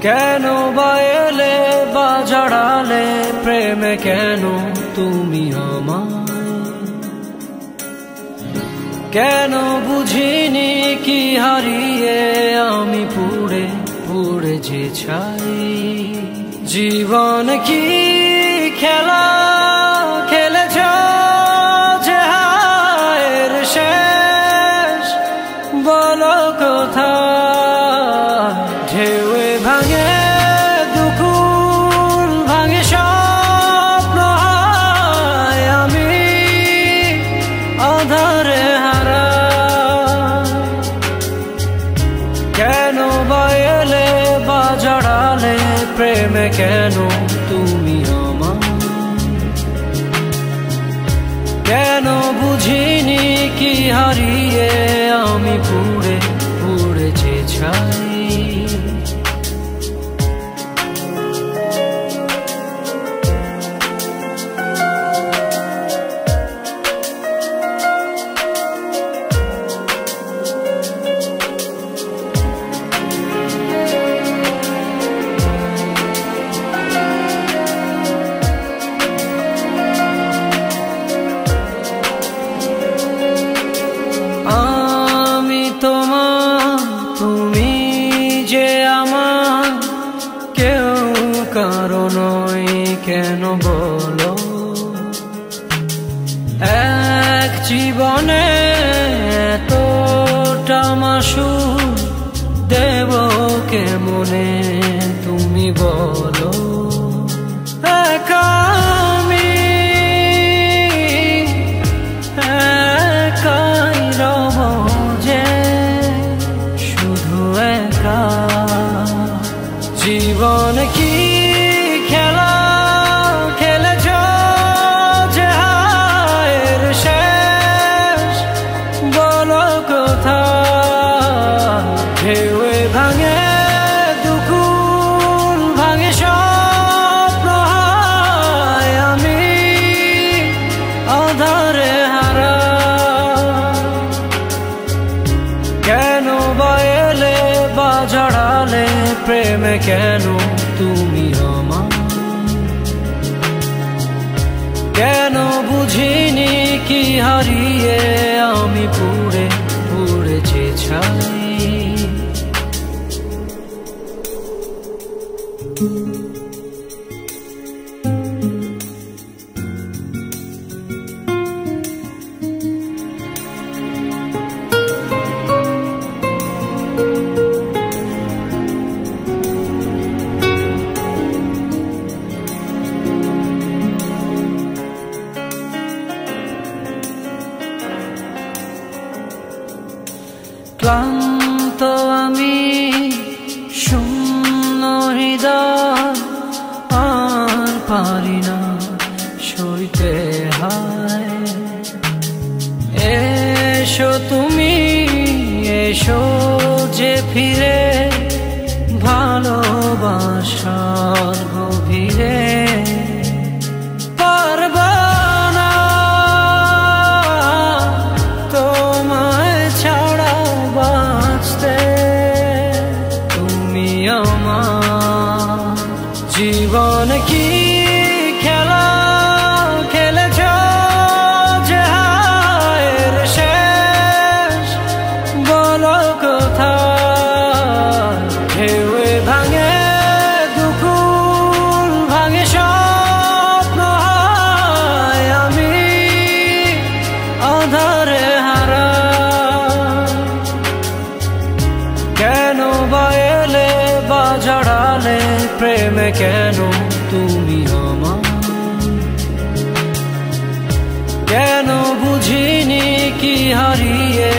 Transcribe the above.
কেন বা এলে বা জড়ালে প্রেমে কেন তুমি আমায়? কেন বুঝিনি কি হারিয়ে আমি পুড়ে পুড়ে যে ছাই। জীবন কি খেলা খেলেছ যে হায়ের শেষ বলো কোথায়? ঢেউয়ে ভাঙে দুকুল ভাঙে স্বপ্ন হায় আমি আধারে হারা। কেন বা এলে বা জড়ালে প্রেমে কেন তুমি আমায়? কেন বুঝিনি কি হারিয়ে আমি পুড়ে পুড়ে যে ছাই। আমি তোমার তুমি যে আমার কেউ কারো নয় কেন বলো? এক জীবনে এতটা মাসুল দেব কেমনে তুমি বলো? একা আমি একাই রব যে শুধু একা। জীবন কি খেলা খেলেছ যে হায়ের শেষ বলো কোথায়? ঢেউয়ে ভাঙে দুকুল ভাঙে স্বপ্ন হায় আমি আধারে হারা। কেন বা এলে বা জড়ালে প্রেমে কেন তুমি আমায়? কেন বুঝিনি কি হারিয়ে আমি পুড়ে পুড়ে যে ছাই। ক্লান্ত আমি শূন্য হৃদয় আর পারি না সইতে হায়। এসো তুমি এসো যে ফিরে ভালোবাসার গভীরে। পারবা না তোমায় ছাড়া বাঁচতে তুমি আমার। জীবন কি খেলা খেলেছ যে হায়ের শেষ বলো কোথায়? ঢেউয়ে ভাঙে দুকুল ভাঙে স্বপ্ন হায় আমি আধারে হারা। কেন বা এলে বা জড়ালে প্রেমে কেন তুমি আমায়? কেন বুঝিনি কি হারিয়ে